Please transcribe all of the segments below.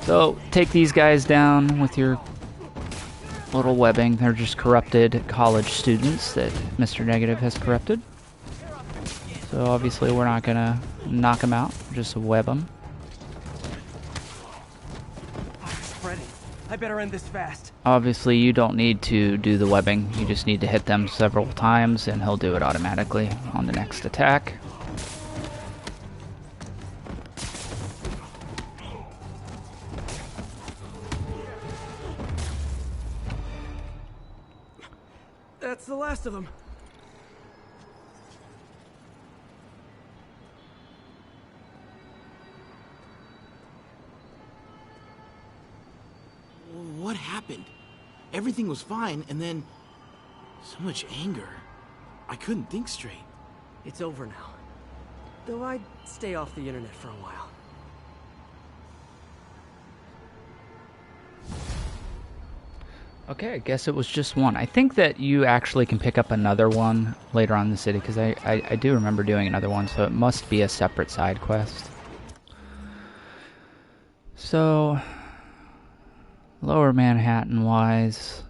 So take these guys down with your little webbing. They're just corrupted college students that Mr. Negative has corrupted. So obviously we're not gonna knock them out, just web them. Freddy, I better end this fast. Obviously you don't need to do the webbing, you just need to hit them several times and he'll do it automatically on the next attack. That's the last of them. What happened? Everything was fine, and then so much anger. I couldn't think straight. It's over now. Though I'd stay off the internet for a while. Okay, I guess it was just one. I think that you actually can pick up another one later on in the city, because I do remember doing another one, so it must be a separate side quest. So, Lower Manhattan wise,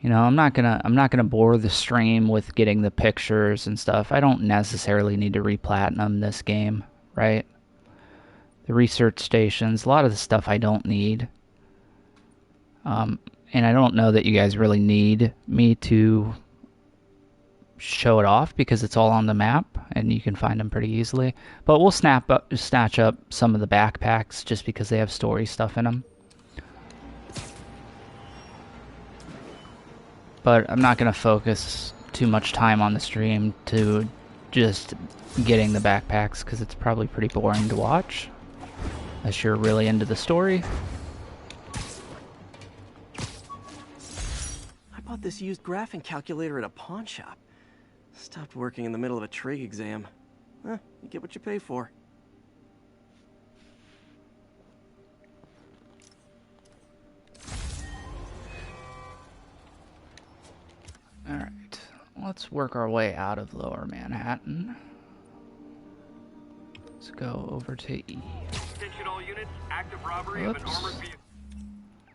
you know, I'm not gonna bore the stream with getting the pictures and stuff. I don't necessarily need to re-platinum this game, right? The research stations, a lot of the stuff I don't need. And I don't know that you guys really need me to show it off because it's all on the map and you can find them pretty easily. But we'll snatch up some of the backpacks just because they have story stuff in them. But I'm not going to focus too much time on the stream to just getting the backpacks because it's probably pretty boring to watch unless you're really into the story. I bought this used graphing calculator at a pawn shop. Stopped working in the middle of a trig exam. You get what you pay for. Alright, let's work our way out of Lower Manhattan. Let's go over to E. Attention all units, active robbery of an armored vehicle.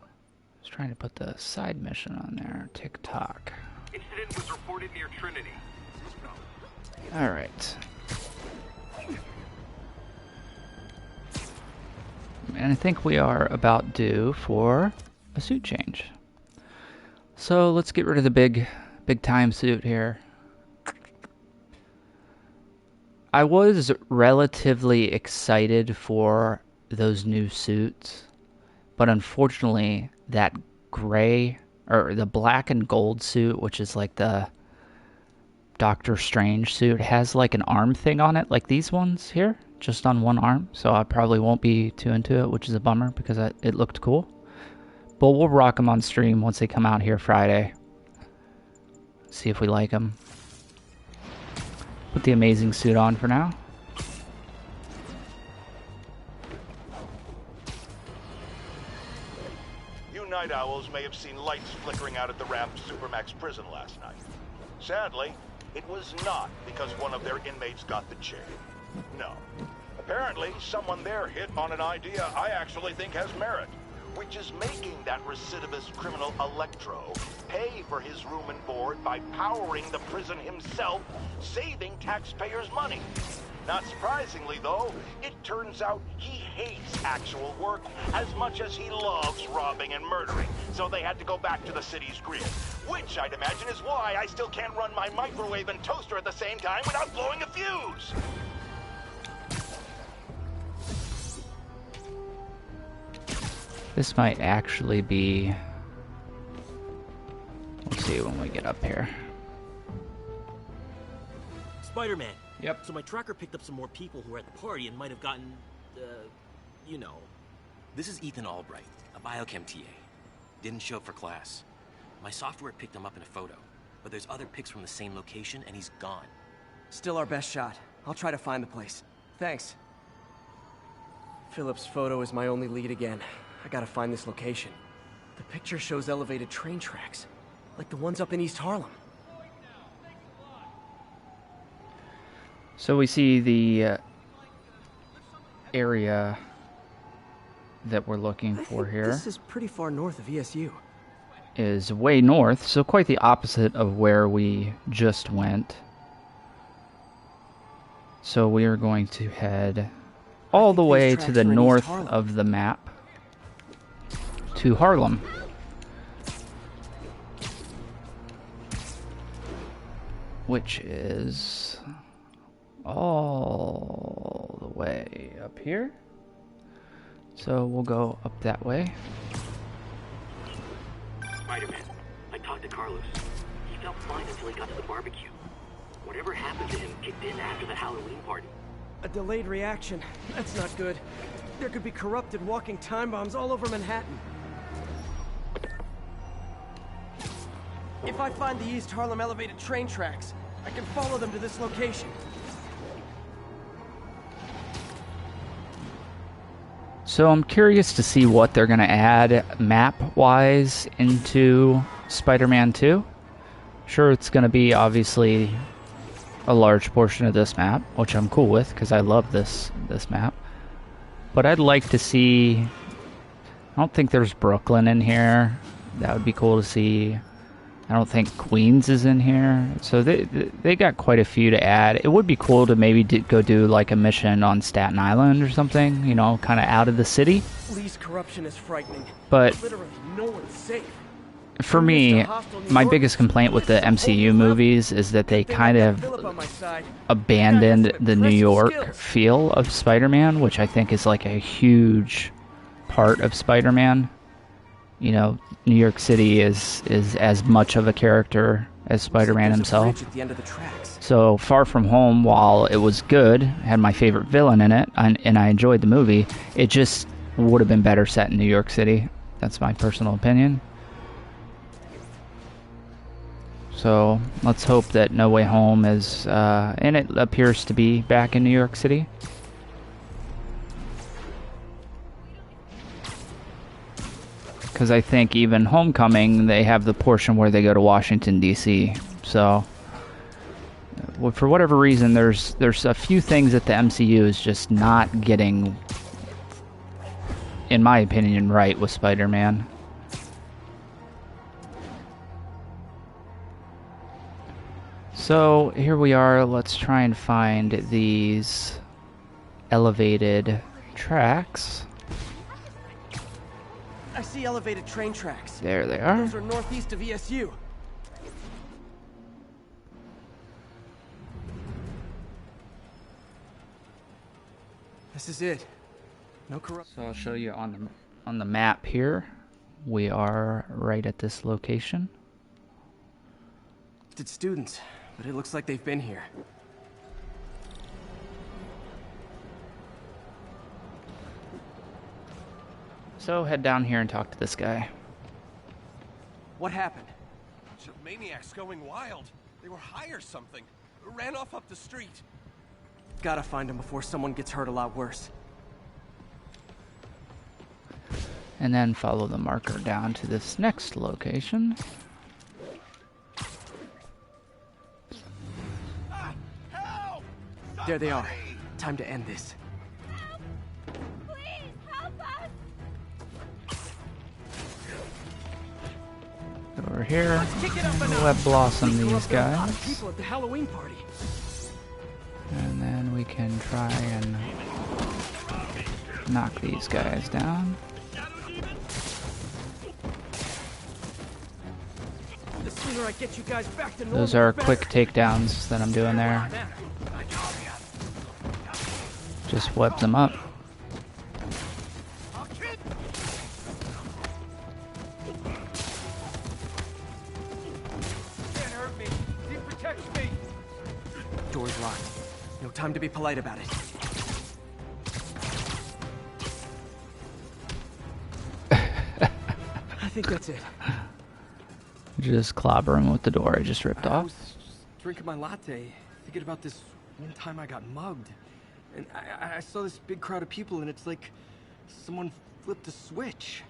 I was trying to put the side mission on there. TikTok. Incident was reported near Trinity. Alright. And I think we are about due for a suit change. So let's get rid of the big time suit here. I was relatively excited for those new suits, but unfortunately that gray, or the black and gold suit, which is like the Doctor Strange suit, has like an arm thing on it, like these ones here, just on one arm, so I probably won't be too into it, which is a bummer because it looked cool. But we'll rock them on stream once they come out here Friday. See if we like them. Put the amazing suit on for now. You night owls may have seen lights flickering out at the Ramp Supermax prison last night. Sadly, it was not because one of their inmates got the chain. No. Apparently, someone there hit on an idea I actually think has merit, which is making that recidivist criminal Electro pay for his room and board by powering the prison himself, saving taxpayers' money. Not surprisingly, though, it turns out he hates actual work as much as he loves robbing and murdering, so they had to go back to the city's grid, which I'd imagine is why I still can't run my microwave and toaster at the same time without blowing a fuse. This might actually be... We'll see when we get up here. Spider-Man. Yep. So my tracker picked up some more people who were at the party and might have gotten, you know. This is Ethan Albright, a biochem TA. Didn't show up for class. My software picked him up in a photo, but there's other pics from the same location and he's gone. Still our best shot. I'll try to find the place. Thanks. Philip's photo is my only lead again. I gotta find this location. The picture shows elevated train tracks, like the ones up in East Harlem. So we see the area that we're looking for here This is pretty far north of ESU. is way north, so quite the opposite of where we just went. So we are going to head all the way to the north of the map to Harlem. Which is all the way up here. So we'll go up that way. Spider-Man, I talked to Carlos. He felt fine until he got to the barbecue. Whatever happened to him kicked in after the Halloween party. A delayed reaction. That's not good. There could be corrupted walking time bombs all over Manhattan. If I find the East Harlem elevated train tracks, I can follow them to this location. So I'm curious to see what they're going to add map-wise into Spider-Man 2. Sure, it's going to be obviously a large portion of this map, which I'm cool with because I love this map. But I'd like to see... I don't think there's Brooklyn in here. That would be cool to see. I don't think Queens is in here. So they got quite a few to add. It would be cool to maybe go do like a mission on Staten Island or something, you know, kind of out of the city. Lee's corruption is frightening. But Literally, no one's safe. for me, my biggest complaint with the MCU movies is that they kind of abandoned the New York feel of Spider-Man, which I think is like a huge part of Spider-Man. You know, New York City is as much of a character as Spider-Man himself. So Far From Home, while it was good, had my favorite villain in it, and I enjoyed the movie, it just would have been better set in New York City. That's my personal opinion. So let's hope that No Way Home is, and it appears to be back in New York City. Because I think even Homecoming, they have the portion where they go to Washington, D.C. So, for whatever reason, there's a few things that the MCU is just not getting, in my opinion, right with Spider-Man. So, here we are. Let's try and find these elevated tracks. I see elevated train tracks. There they are. Those are northeast of ESU. This is it. No corruption. So I'll show you on the map here. We are right at this location. It's students, but it looks like they've been here. So head down here and talk to this guy. What happened? Bunch of maniacs going wild. They were high or something. Ran off up the street. Gotta find them before someone gets hurt a lot worse. And then follow the marker down to this next location. Help! There they are. Time to end this. Over here, web blossom these guys. People at the Halloween party. And then we can try and knock these guys down. The sooner I get you guys back to normal, Those are the quick better. takedowns that I'm doing there. Just webs them up. Door's locked. No time to be polite about it. I think that's it. Just clobber him with the door I just ripped I off. was just drinking my latte, thinking about this one time I got mugged. And I saw this big crowd of people, and it's like someone flipped a switch.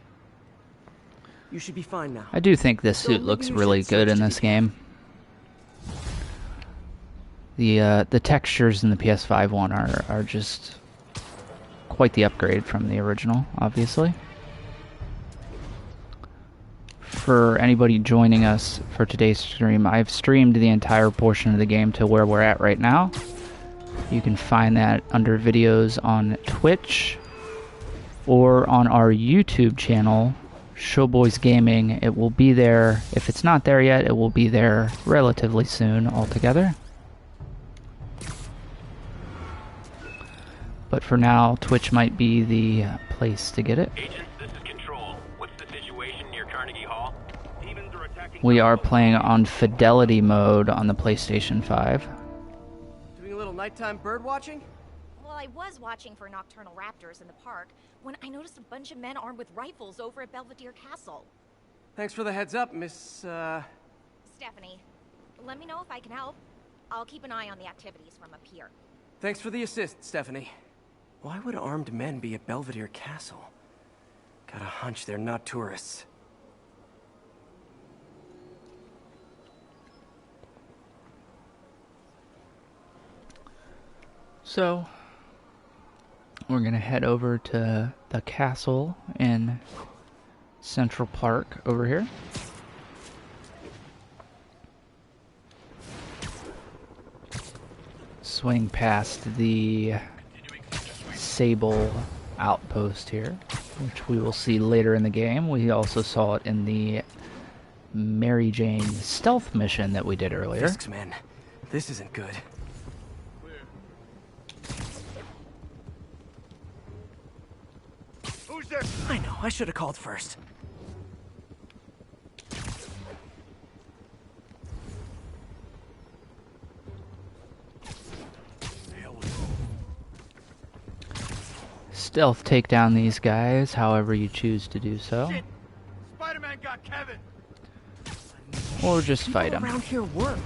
You should be fine now. I do think this suit looks really good in this game. The textures in the PS5 one are just quite the upgrade from the original, obviously. For anybody joining us for today's stream, I've streamed the entire portion of the game to where we're at right now. You can find that under videos on Twitch or on our YouTube channel, Showboys Gaming. It will be there. If it's not there yet, it will be there relatively soon altogether. But for now, Twitch might be the place to get it. Agents, this is Control. What's the situation near Carnegie Hall? Demons are attacking. We are playing on Fidelity mode on the PlayStation 5. Doing a little nighttime bird watching? Well, I was watching for nocturnal raptors in the park when I noticed a bunch of men armed with rifles over at Belvedere Castle. Thanks for the heads up, Miss, Stephanie, let me know if I can help. I'll keep an eye on the activities from up here. Thanks for the assist, Stephanie. Why would armed men be at Belvedere Castle? Got a hunch they're not tourists. So, we're gonna head over to the castle in Central Park over here. Swing past the Sable outpost here, which we will see later in the game. We also saw it in the Mary Jane stealth mission that we did earlier. Fisk's men. This isn't good. Who's there? I know, I should have called first. Stealth take down these guys, however you choose to do so. Shit! Spider-Man got Kevin! Or just fight People them. around here work.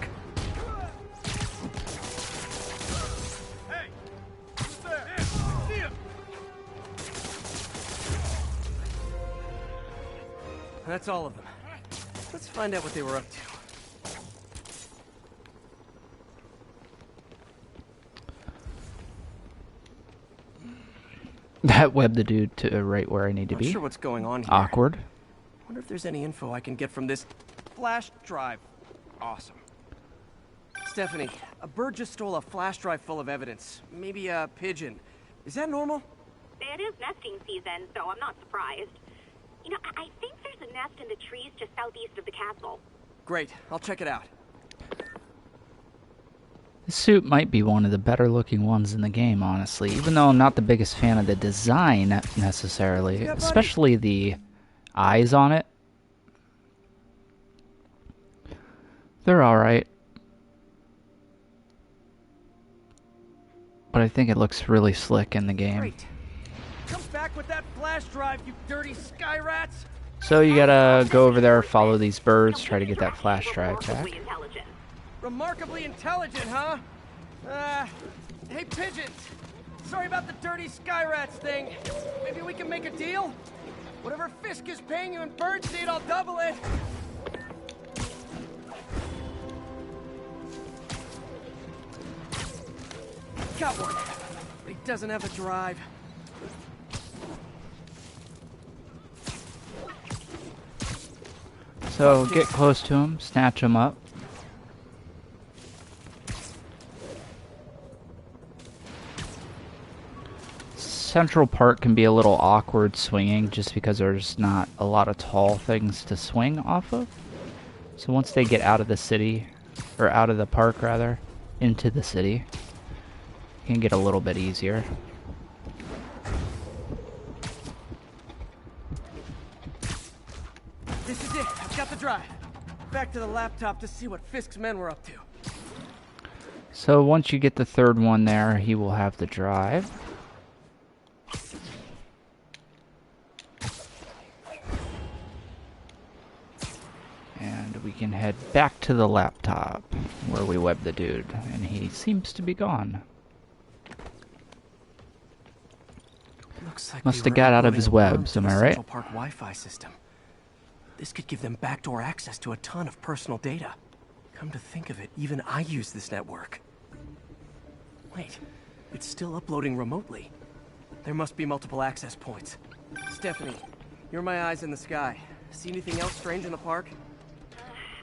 Hey! Who's there? I see him! That's all of them. Let's find out what they were up to. That webbed the dude to right where I need to Not be. sure what's going on here. Awkward. Wonder if there's any info I can get from this flash drive. Awesome. Stephanie, a bird just stole a flash drive full of evidence. Maybe a pigeon. Is that normal? It is nesting season, so I'm not surprised. You know, I think there's a nest in the trees just southeast of the castle. Great, I'll check it out. This suit might be one of the better looking ones in the game, honestly, even though I'm not the biggest fan of the design necessarily, Yeah, buddy. especially the eyes on it. They're alright. But I think it looks really slick in the game. Great. Come back with that flash drive, you dirty sky rats! So you gotta go over there, follow these birds, try to get that flash drive back. Remarkably intelligent. Remarkably intelligent, huh? Hey pigeons! Sorry about the dirty sky rats thing. Maybe we can make a deal? Whatever Fisk is paying you in birdseed, I'll double it! Got one. But he doesn't have a drive. So get close to him, snatch him up. Central Park can be a little awkward swinging just because there's not a lot of tall things to swing off of. So once they get out of the city, or out of the park rather, into the city, it can get a little bit easier. This is it. I've got the drive. Back to the laptop to see what Fisk's men were up to. So once you get the third one there, he will have the drive. And we can head back to the laptop where we webbed the dude, and he seems to be gone. Looks like Must they have were got out of uploading his a worm webs, to am the I right? Central Park Wi-Fi system. This could give them backdoor access to a ton of personal data. Come to think of it, even I use this network. Wait, it's still uploading remotely. There must be multiple access points. Stephanie, you're my eyes in the sky. See anything else strange in the park?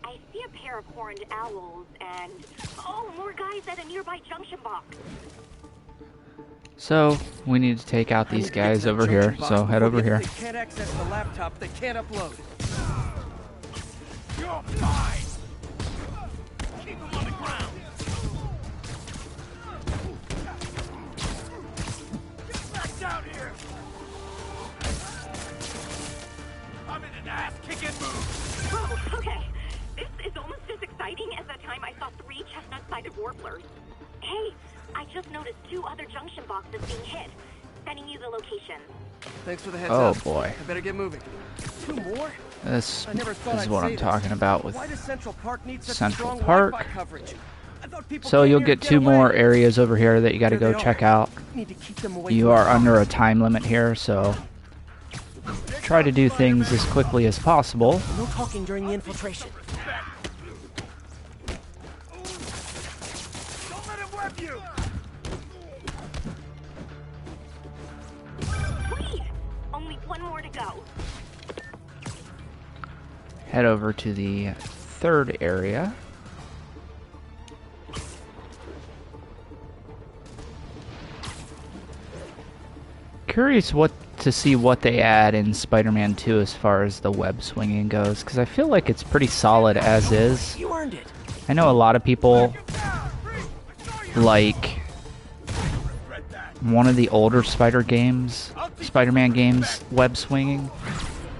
I see a pair of horned owls and... Oh, more guys at a nearby junction box. So, we need to take out these guys over here, so head over here. They can't access the laptop, they can't upload. You're mine! Keep them on the ground! Get back down here! I'm in an ass-kicking mood! Whoa, okay. This is almost as exciting as the time I saw 3 chestnut-sided warblers. Hey, I just noticed 2 other junction boxes being hit. Sending you the location. Thanks for the heads up. Oh boy. I better get moving. 2 more? This I never thought is I'd what say I'm this. talking about with Why does Central Park need such Central strong Park. Wi-Fi coverage? I thought people So came you'll here to get 2 away. more areas over here that you got to There go they check are. out. Need to keep them away You from are the under a box. time limit here, so try to do things as quickly as possible. No talking during the infiltration. Don't let him web you! Sweet! Only 1 more to go. Head over to the 3rd area. Curious to see what they add in Spider-Man 2 as far as the web swinging goes, because I feel like it's pretty solid as is. You earned it. I know a lot of people like one of the older Spider-Man games, web swinging.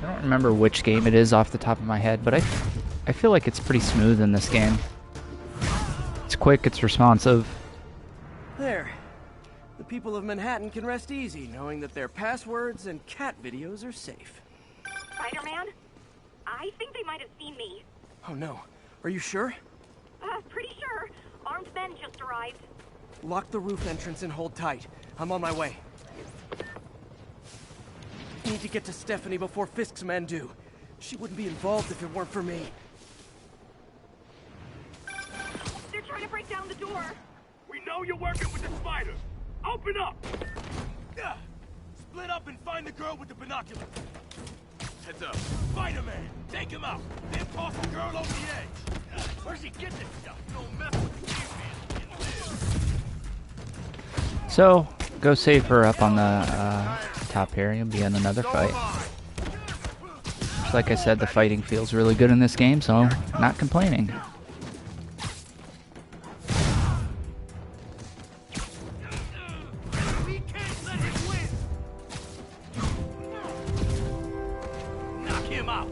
I don't remember which game it is off the top of my head, but I feel like it's pretty smooth in this game. It's quick, it's responsive. There. The people of Manhattan can rest easy knowing that their passwords and cat videos are safe. Spider-Man? I think they might have seen me. Oh no. Are you sure? Pretty sure. Armed men just arrived. Lock the roof entrance and hold tight. I'm on my way. Need to get to Stephanie before Fisk's men do. She wouldn't be involved if it weren't for me. They're trying to break down the door. We know you're working with the spiders. Open up! Yeah. Split up and find the girl with the binoculars. Heads up. Spider-Man, take him out. Then toss the girl over the edge. Where's he get this stuff? Don't mess with the caveman. So, go save her up on the top here. You'll be in another fight. Just like I said, the fighting feels really good in this game, so not complaining. We can't let him win. Knock him out.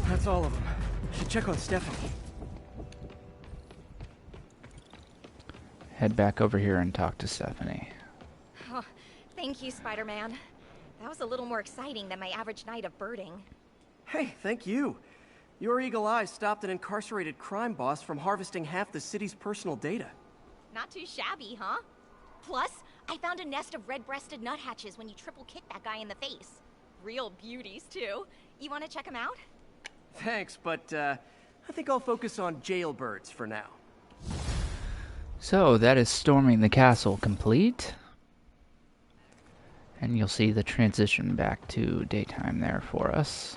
That's all of them. Should check on Stephanie. Head back over here and talk to Stephanie. Oh, thank you, Spider-Man. That was a little more exciting than my average night of birding. Hey, thank you. Your eagle eye stopped an incarcerated crime boss from harvesting half the city's personal data. Not too shabby, huh? Plus, I found a nest of red-breasted nuthatches when you triple kicked that guy in the face. Real beauties, too. You want to check them out? Thanks, but I think I'll focus on jailbirds for now. So, that is storming the castle complete. And you'll see the transition back to daytime there for us.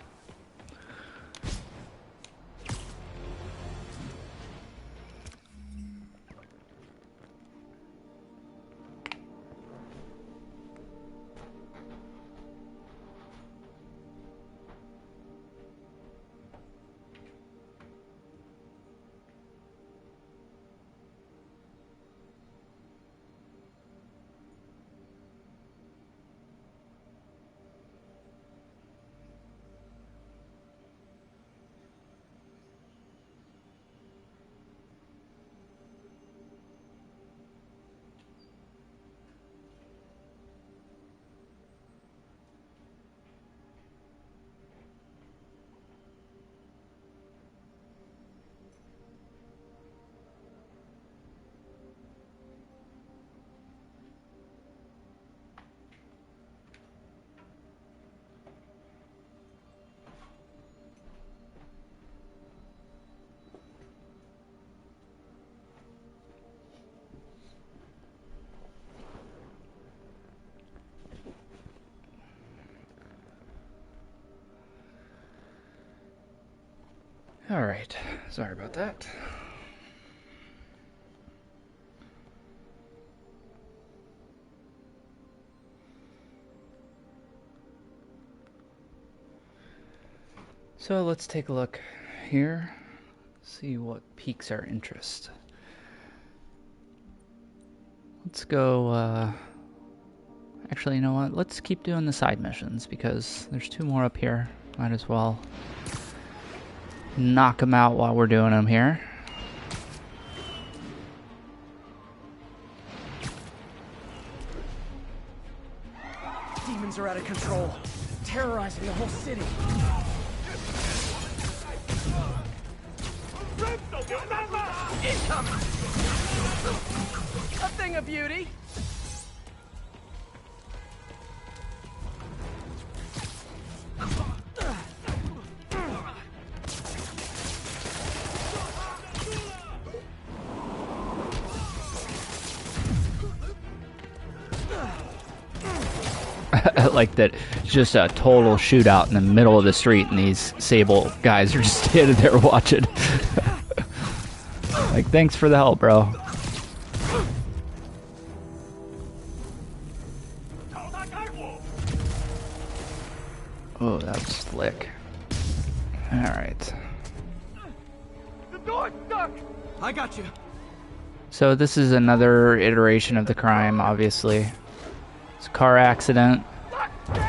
Alright, sorry about that. So let's take a look here, see what piques our interest. Let's go, actually, you know what? Let's keep doing the side missions because there's 2 more up here. Might as well knock them out while we're doing them here. Demons are out of control, terrorizing the whole city. Incoming! A thing of beauty. Like that, just a total shootout in the middle of the street, and these Sable guys are just standing there watching. Like, thanks for the help, bro. Oh, that was slick. Alright. The door's stuck! I got you. So this is another iteration of the crime, obviously. It's a car accident.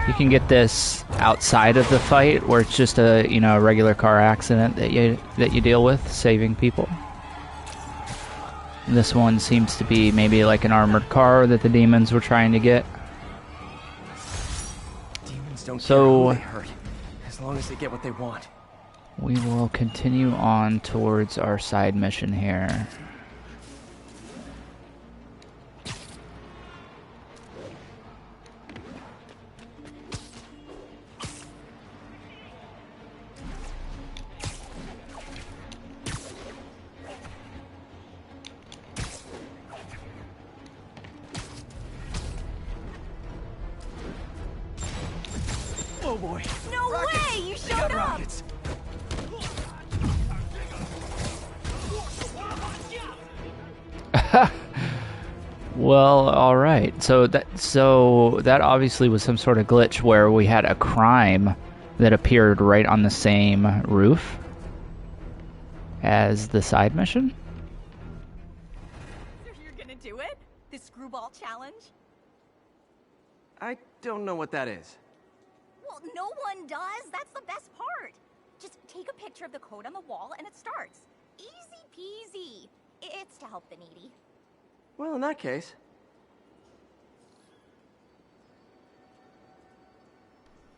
You can get this outside of the fight, where it's just a, you know, a regular car accident that you deal with, saving people. This one seems to be maybe like an armored car that the demons were trying to get. Demons don't So care who they hurt, as long as they get what they want. we will continue on towards our side mission here. Oh boy. No Rockets. way! You They showed got up! rockets. Well, all right. So that obviously was some sort of glitch where we had a crime that appeared right on the same roof as the side mission. You're gonna do it? The screwball challenge? I don't know what that is. Well, no one does. That's the best part. Just take a picture of the code on the wall and it starts. Easy peasy. It's to help the needy. Well, in that case.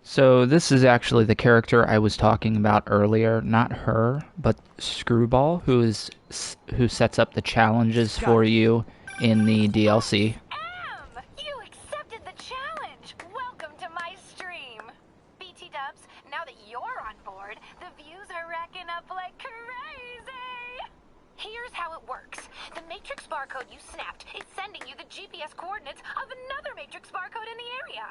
So this is actually the character I was talking about earlier, not her, but Screwball, who sets up the challenges for you in the DLC. You accepted the challenge! Welcome to my stream! BT Dubs, now that you're on board, the views are racking up like crazy! Here's how it works. The Matrix barcode you snapped is sending you the GPS coordinates of another Matrix barcode in the area.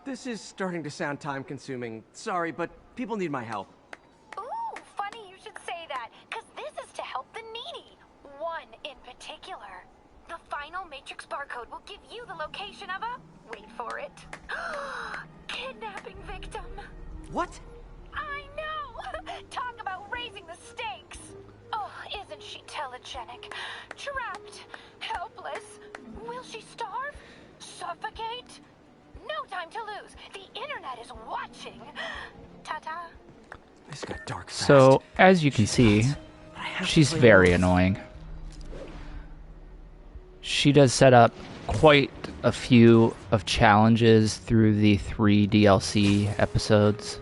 This is starting to sound time-consuming. Sorry, but people need my help. Ooh, funny you should say that, because this is to help the needy. One in particular. The final Matrix barcode will give you the location of a... wait for it. Kidnapping victim. What? I know! Talk about raising the stakes! Oh, isn't she telegenic? Trapped. Helpless. Will she starve? Suffocate? No time to lose. The internet is watching. Ta-ta. This got dark fast. So, as you can see, she's very annoying. She does set up quite a few of challenges through the 3 DLC episodes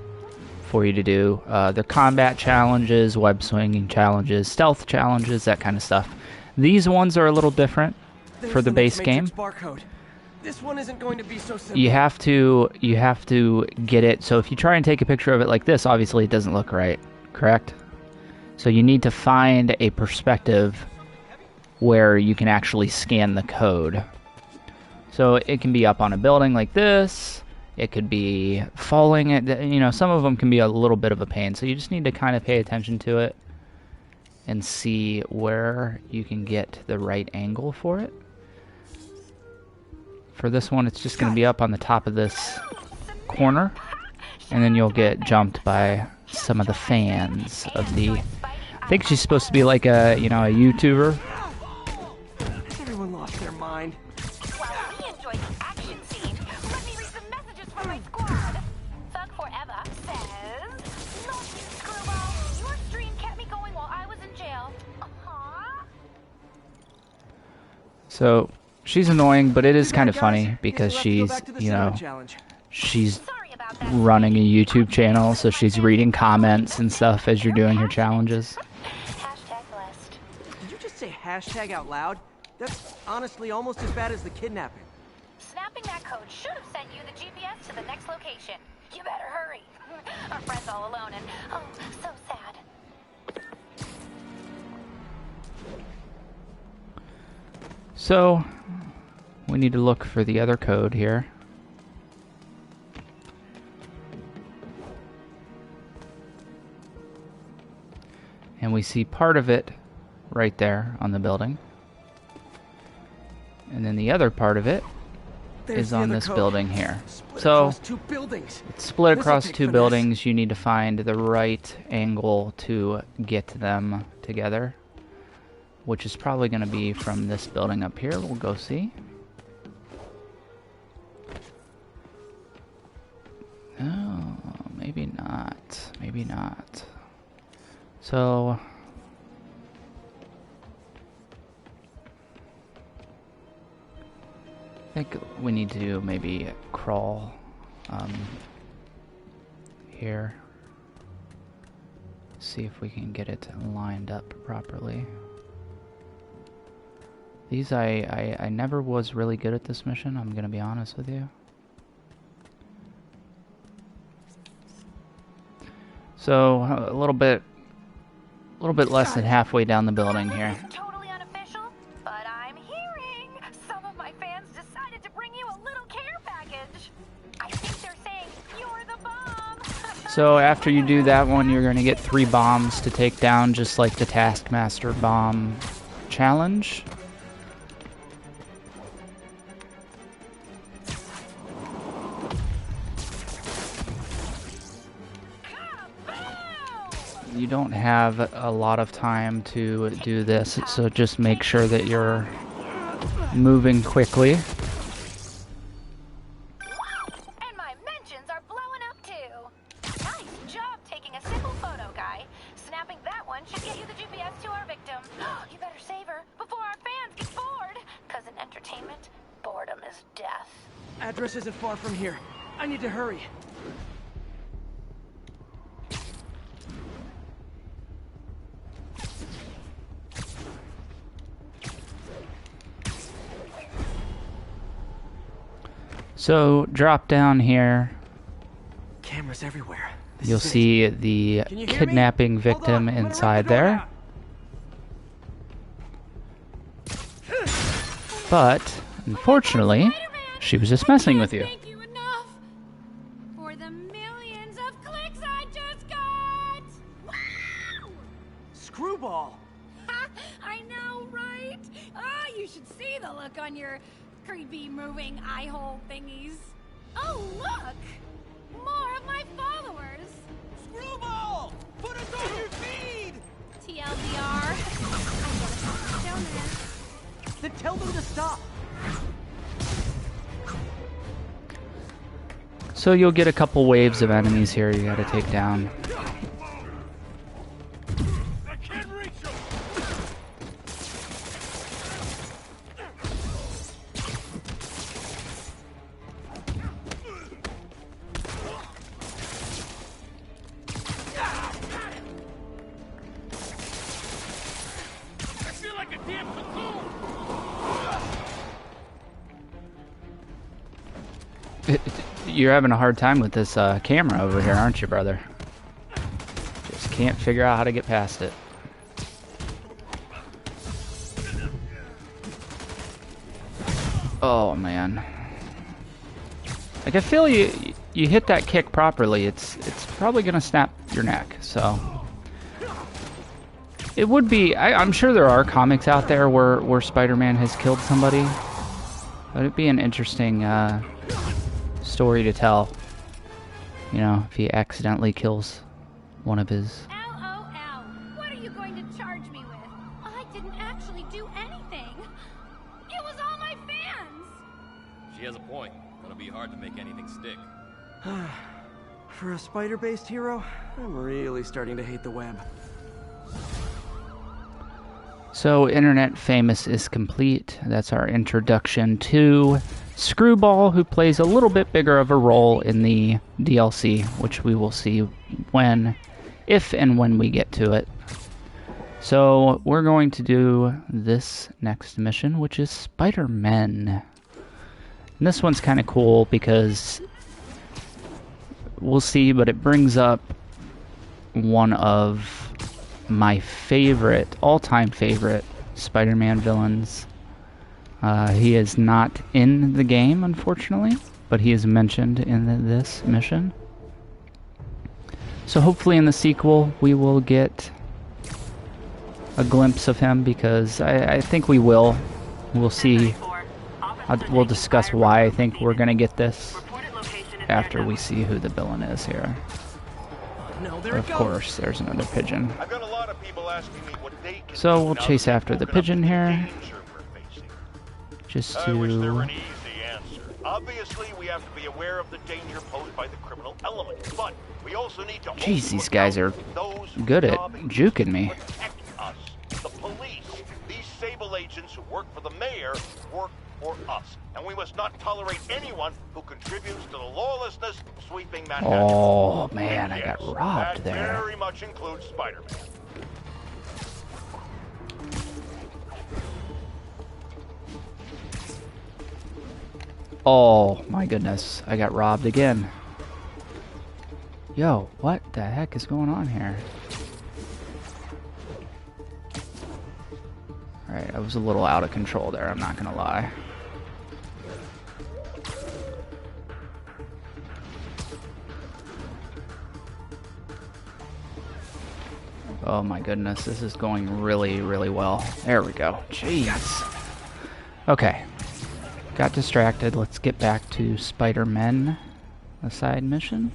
for you to do. The combat challenges, web swinging challenges, stealth challenges, that kind of stuff. These ones are a little different for the base game. Barcode. This one isn't going to be so simple. You have to get it. So if you try and take a picture of it like this, obviously it doesn't look right, correct? So you need to find a perspective where you can actually scan the code. So it can be up on a building like this. It could be falling. You know, some of them can be a little bit of a pain. So you just need to kind of pay attention to it and see where you can get the right angle for it. For this one, it's just going to be up on the top of this corner, and then you'll get jumped by some of the fans of the... I think she's supposed to be like a, you know, a YouTuber. Everyone lost their mind. While we enjoy the action scene, let me read some messages from my squad. Thug Forever says, "Love you, Screwball. Your stream kept me going while I was in jail." So she's annoying, but it is kind of funny because she's, you know, she's running a YouTube channel, so she's reading comments and stuff as you're doing her challenges. Hashtag blessed. Did you just say hashtag out loud? That's honestly almost as bad as the kidnapping. Snapping that code should have sent you the GPS to the next location. You better hurry. Our friend's all alone and, oh, so sad. So we need to look for the other code here. And we see part of it right there on the building. And then the other part of it is on this building here. So it's split across two buildings. You need to find the right angle to get them together, which is probably going to be from this building up here. We'll go see. Oh, maybe not. Maybe not. So I think we need to maybe crawl here. See if we can get it lined up properly. These I never was really good at this mission, I'm gonna be honest with you. So a little bit less than halfway down the building here. Totally unofficial, but I'm hearing some of my fans decided to bring you a little care package. I think they're saying you're the bomb. So after you do that one, you're gonna get 3 bombs to take down, just like the Taskmaster bomb challenge. You don't have a lot of time to do this, so just make sure that you're moving quickly. And my mentions are blowing up too. Nice job taking a simple photo, guy. Snapping that one should get you the GPS to our victim. You better save her before our fans get bored. Cause in entertainment, boredom is death. Address isn't far from here. I need to hurry. So drop down here. Cameras everywhere. You'll see the kidnapping victim inside there. But unfortunately, she was just messing with you. Thank you enough for the millions of clicks I just got. Wow! Screwball. I know, right? Ah, you should see the look on your creepy moving eye hole thingies. Oh, look! More of my followers! Screwball! Put us on your feed! TLDR. Down there. Then tell them to stop. So you'll get a couple waves of enemies here you gotta take down. I can't reach him! I feel like a damn cocoon! You're having a hard time with this camera over here, aren't you, brother? Just can't figure out how to get past it. Oh man. Like I feel you you hit that kick properly, it's probably gonna snap your neck. So it would be. I'm sure there are comics out there where Spider-Man has killed somebody. But it'd be an interesting story to tell. You know, if he accidentally kills one of his. LOL. What are you going to charge me with? I didn't actually do anything. It was all my fans. She has a point. Gonna be hard to make anything stick. For a spider-based hero, I'm really starting to hate the web. So, Internet Famous is complete. That's our introduction to Screwball, who plays a little bit bigger of a role in the DLC, which we will see if and when we get to it. So, we're going to do this next mission, which is Spider-Man. And this one's kind of cool because we'll see, but it brings up one of my all-time favorite Spider-Man villains. He is not in the game, unfortunately, but he is mentioned in this mission. So hopefully in the sequel we will get a glimpse of him, because I think we will. We'll see. We'll discuss why I think we're going to get this after we see who the villain is here. No, there Of course, there's another pigeon. I've got a lot of people asking me what they can So do we'll now chase that after they've the woken up pigeon to the here. danger we're facing. Just I wish there were an to... easy answer. Obviously, we have to be aware of the danger posed by the criminal element, but we also need to Jeez, these guys are those good at robbing juking me. protect us. The police, these sable agents who work for the mayor, work for us, and we must not tolerate anyone who contributes to the lawlessness sweeping Manhattan. Oh man, I got Yes, robbed that there. very much includes Spider-Man. Oh my goodness, I got robbed again. Yo, what the heck is going on here? Alright, I was a little out of control there, I'm not gonna lie. Oh my goodness, this is going really, really well. There we go. Jeez. Okay. Got distracted. Let's get back to Spider-Man, a side mission.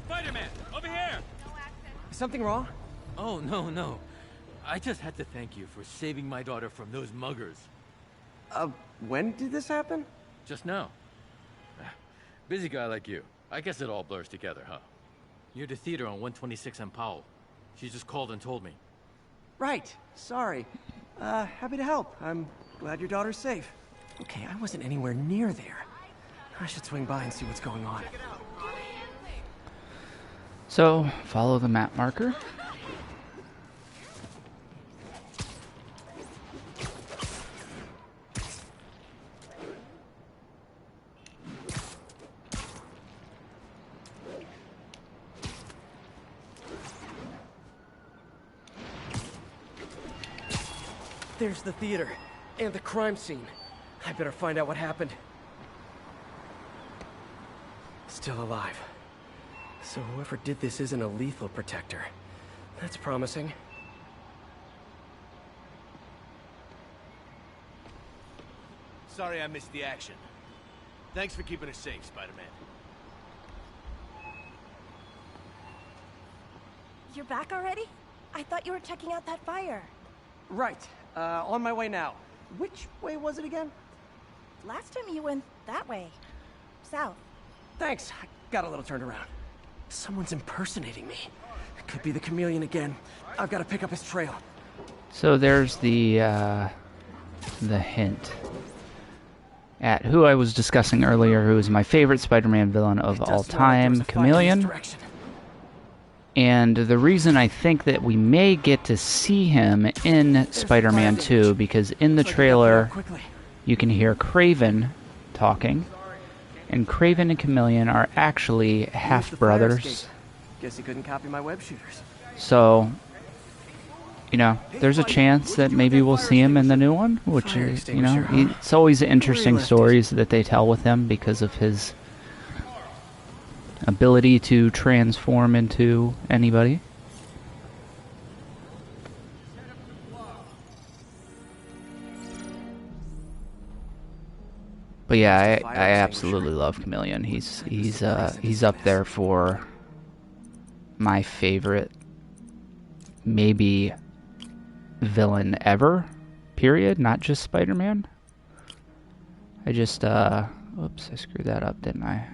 Spider-Man, over here! Is something wrong? Oh, no. I just had to thank you for saving my daughter from those muggers. When did this happen? Just now. Busy guy like you. I guess it all blurs together, huh? Near the theater on 126 and Powell. She just called and told me. Right. Sorry. Happy to help. I'm glad your daughter's safe. Okay, I wasn't anywhere near there. I should swing by and see what's going on. So, follow the map marker. There's the theater and the crime scene. I better find out what happened. Still alive. So whoever did this isn't a lethal protector. That's promising. Sorry I missed the action. Thanks for keeping us safe, Spider-Man. You're back already? I thought you were checking out that fire. Right. On my way now. Which way was it again? Last time you went that way. South. Thanks. I got a little turned around. Someone's impersonating me. It could be the chameleon again. I've got to pick up his trail. So there's the hint at who I was discussing earlier, who is my favorite Spider-Man villain of all time, Chameleon. And the reason I think that we may get to see him in Spider-Man 2, because in the trailer you can hear Craven talking, and Craven and Chameleon are actually half brothers. Guess he couldn't copy my web shooters. So, you know, there's a chance that maybe we'll see him in the new one, which is, you know, it's always interesting stories that they tell with him because of his ability to transform into anybody. But yeah, I absolutely love Chameleon. He's up there for my favorite, maybe villain ever, period, not just Spider-Man. I just, oops, I screwed that up, didn't I?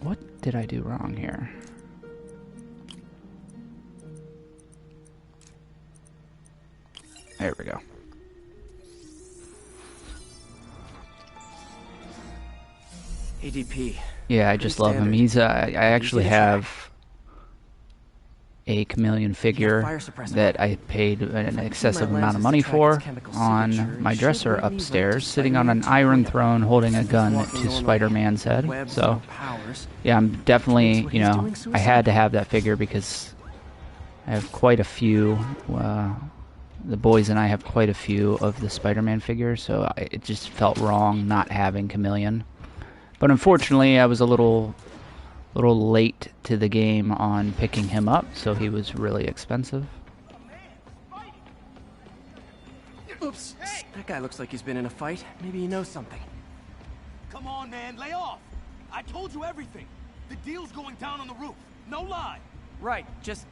What did I do wrong here? There we go. ADP. Yeah, I just love him. He's I actually have a Chameleon figure that I paid an excessive amount of money for on my dresser upstairs, sitting on an iron throne holding a gun to Spider-Man's head. So, yeah, I'm definitely, you know, I had to have that figure because I have quite a few, the boys and I have quite a few of the Spider-Man figures, so it just felt wrong not having Chameleon. But unfortunately, I was a little late to the game on picking him up, so he was really expensive. Oops. That guy looks like he's been in a fight. Maybe he knows something. Come on, man, lay off. I told you everything. The deal's going down on the roof. No lie. Right, just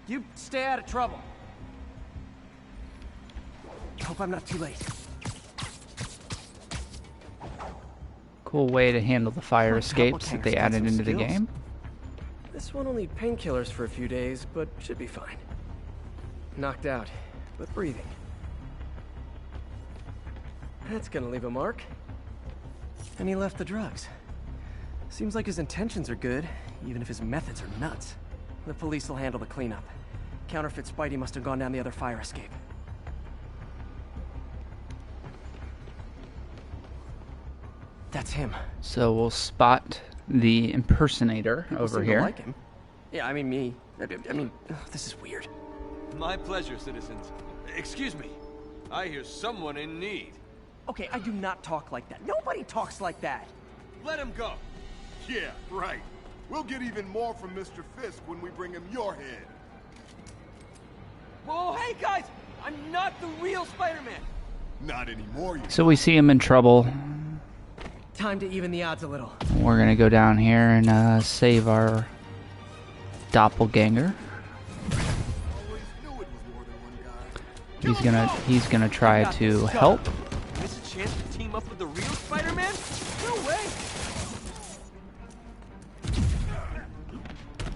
you stay out of trouble. Hope I'm not too late. Cool way to handle the fire escapes that they added into the game. This one will need painkillers for a few days, but should be fine. Knocked out, but breathing. That's gonna leave a mark. And he left the drugs. Seems like his intentions are good, even if his methods are nuts. The police will handle the cleanup. Counterfeit Spidey must have gone down the other fire escape. That's him. So we'll spot the impersonator over here. Like him. Yeah, I mean me. I mean, this is weird. My pleasure, citizens. Excuse me. I hear someone in need. Okay, I do not talk like that. Nobody talks like that. Let him go. Yeah, right. We'll get even more from Mr. Fisk when we bring him your head. Whoa, hey guys! I'm not the real Spider-Man. Not anymore, you. So we see him in trouble. Time to even the odds a little. We're gonna go down here and save our doppelganger. He's gonna try to help. Miss a chance to team up with the real Spider-Man? No way!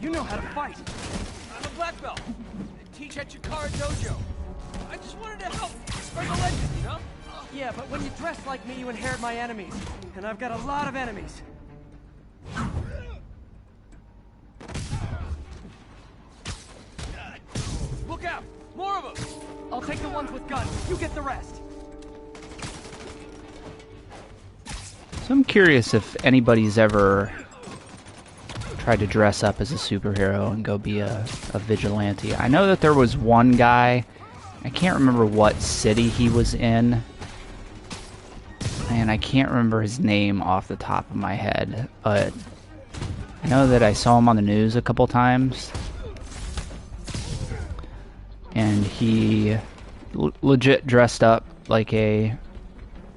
You know how to fight. I'm a black belt. I teach at Chikara Dojo. I just wanted to help spread the legend, you know? Yeah, but when you dress like me, you inherit my enemies. And I've got a lot of enemies. Look out! More of them! I'll take the ones with guns. You get the rest. So I'm curious if anybody's ever tried to dress up as a superhero and go be a vigilante. I know that there was one guy, I can't remember what city he was in, and I can't remember his name off the top of my head, but I know that I saw him on the news a couple times, and he legit dressed up like a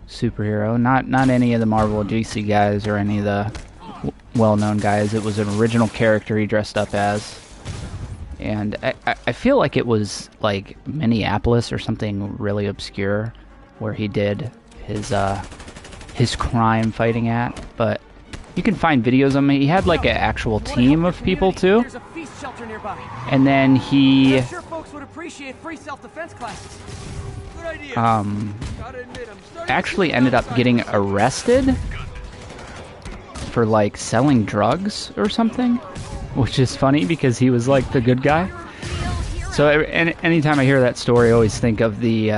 superhero. Not any of the Marvel DC guys or any of the well-known guys. It was an original character he dressed up as, and I feel like it was like Minneapolis or something really obscure where he did his crime fighting at, but you can find videos of him. He had like an actual team of people too, There's a feast shelter nearby. and then he I'm sure folks would appreciate free self-defense classes. Good idea. Gotta admit, I'm starting actually ended up getting arrested for like selling drugs or something, which is funny because he was like the good guy. So anytime I hear that story, I always think of the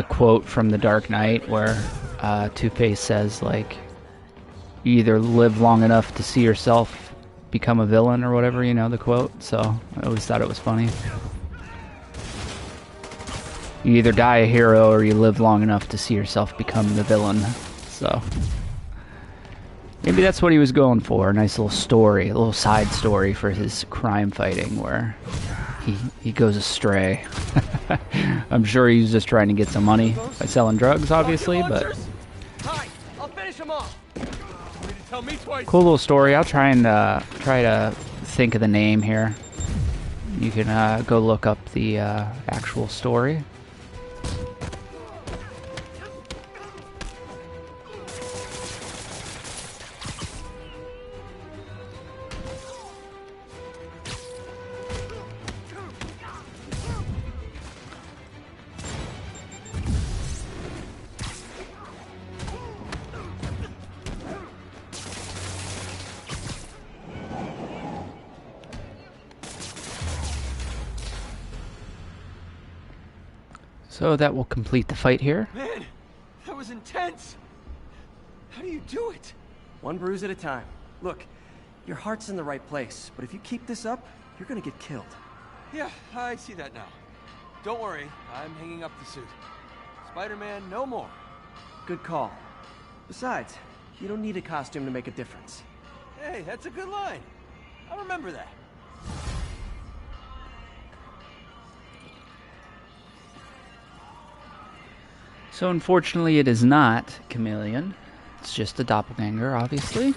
quote from The Dark Knight where Two-Face says, like, you either live long enough to see yourself become a villain or whatever, you know, the quote. So I always thought it was funny. You either die a hero or you live long enough to see yourself become the villain. So maybe that's what he was going for. A nice little story, a little side story for his crime fighting where he goes astray. I'm sure he's just trying to get some money by selling drugs, obviously, but Hi, I'll finish him off. Tell me twice. Cool little story. I'll try to think of the name here. You can go look up the actual story. So that will complete the fight here. Man, that was intense. How do you do it? One bruise at a time. Look, your heart's in the right place, but if you keep this up, you're gonna get killed. Yeah, I see that now. Don't worry, I'm hanging up the suit. Spider-Man, no more. Good call. Besides, you don't need a costume to make a difference. Hey, that's a good line. I'll remember that. So unfortunately it is not Chameleon. It's just a doppelganger, obviously.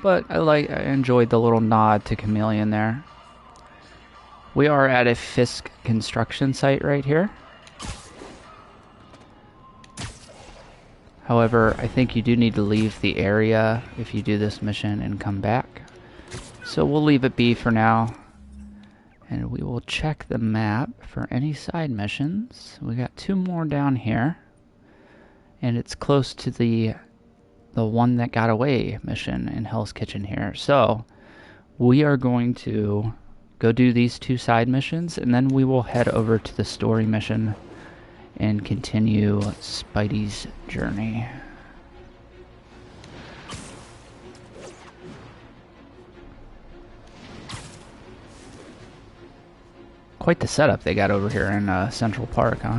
But I enjoyed the little nod to Chameleon there. We are at a Fisk construction site right here. However, I think you do need to leave the area if you do this mission and come back. So we'll leave it be for now. And we will check the map for any side missions. We got 2 more down here. And it's close to the one that got away mission in Hell's Kitchen here. So we are going to go do these 2 side missions, and then we will head over to the story mission and continue Spidey's journey. Quite the setup they got over here in Central Park, huh?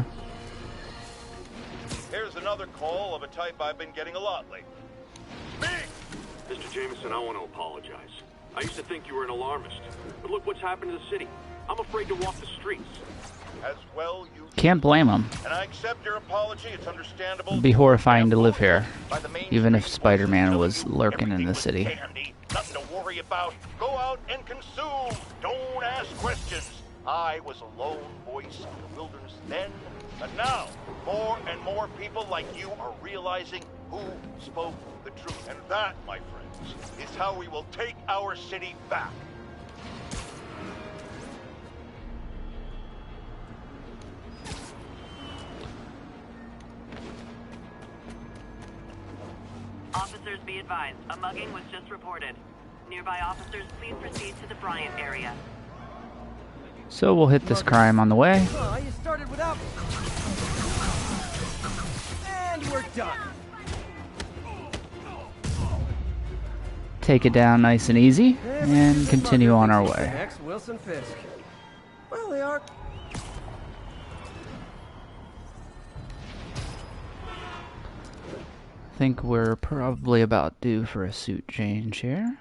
Here's another call of a type I've been getting a lot lately. Mr. Jameson, I want to apologize. I used to think you were an alarmist, but look what's happened to the city. I'm afraid to walk the streets. As well, you Can't blame them. and I accept your apology. It's understandable. It'd be horrifying to live here, even if Spider-Man was lurking in the city. Candy, nothing to worry about. Go out and consume. Don't ask questions. I was a lone voice in the wilderness then, but now more and more people like you are realizing who spoke the truth. And that, my friends, is how we will take our city back. Officers be advised, a mugging was just reported. Nearby officers, please proceed to the Bryant area. So we'll hit this crime on the way. Oh, you started without me. And we're done. Take it down nice and easy, and continue on our way. Next, Wilson Fisk. Well, they are. I think we're probably about due for a suit change here.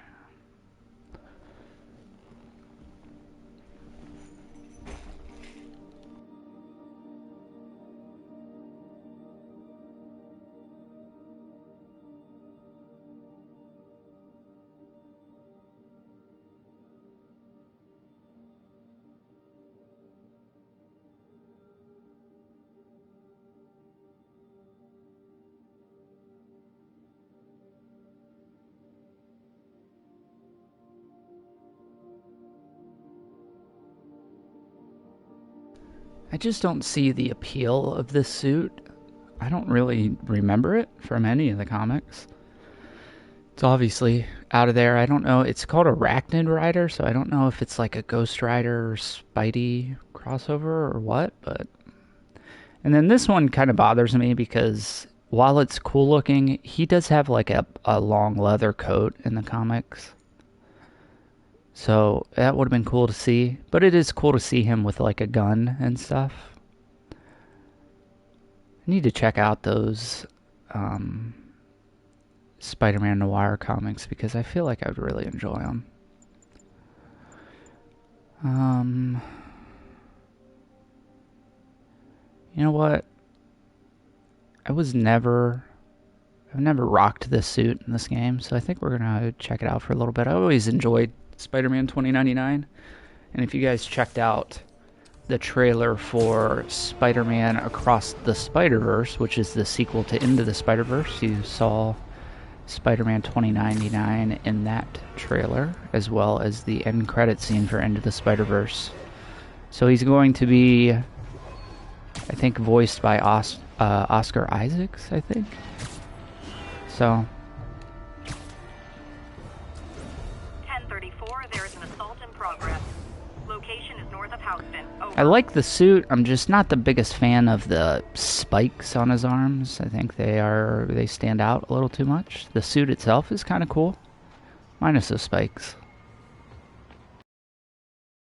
I just don't see the appeal of this suit. I don't really remember it from any of the comics. It's obviously out of there. I don't know. It's called Arachnid Rider, so I don't know if it's like a Ghost Rider or Spidey crossover or what, but... And then this one kind of bothers me because while it's cool looking, he does have like a long leather coat in the comics. So that would have been cool to see. But it is cool to see him with like a gun and stuff. I need to check out those Spider-Man Noir comics because I feel like I would really enjoy them. You know what? I've never rocked this suit in this game, so I think we're gonna check it out for a little bit. I always enjoyed Spider-Man 2099, and if you guys checked out the trailer for Spider-Man Across the Spider-Verse, which is the sequel to Into the Spider-Verse, you saw Spider-Man 2099 in that trailer, as well as the end credit scene for Into the Spider-Verse. So he's going to be, I think, voiced by Oscar Isaacs, I think. So 1034, there is an assault in progress. Location is north of Houston. Over. I like the suit. I'm just not the biggest fan of the spikes on his arms. I think they stand out a little too much. The suit itself is kind of cool, minus those spikes.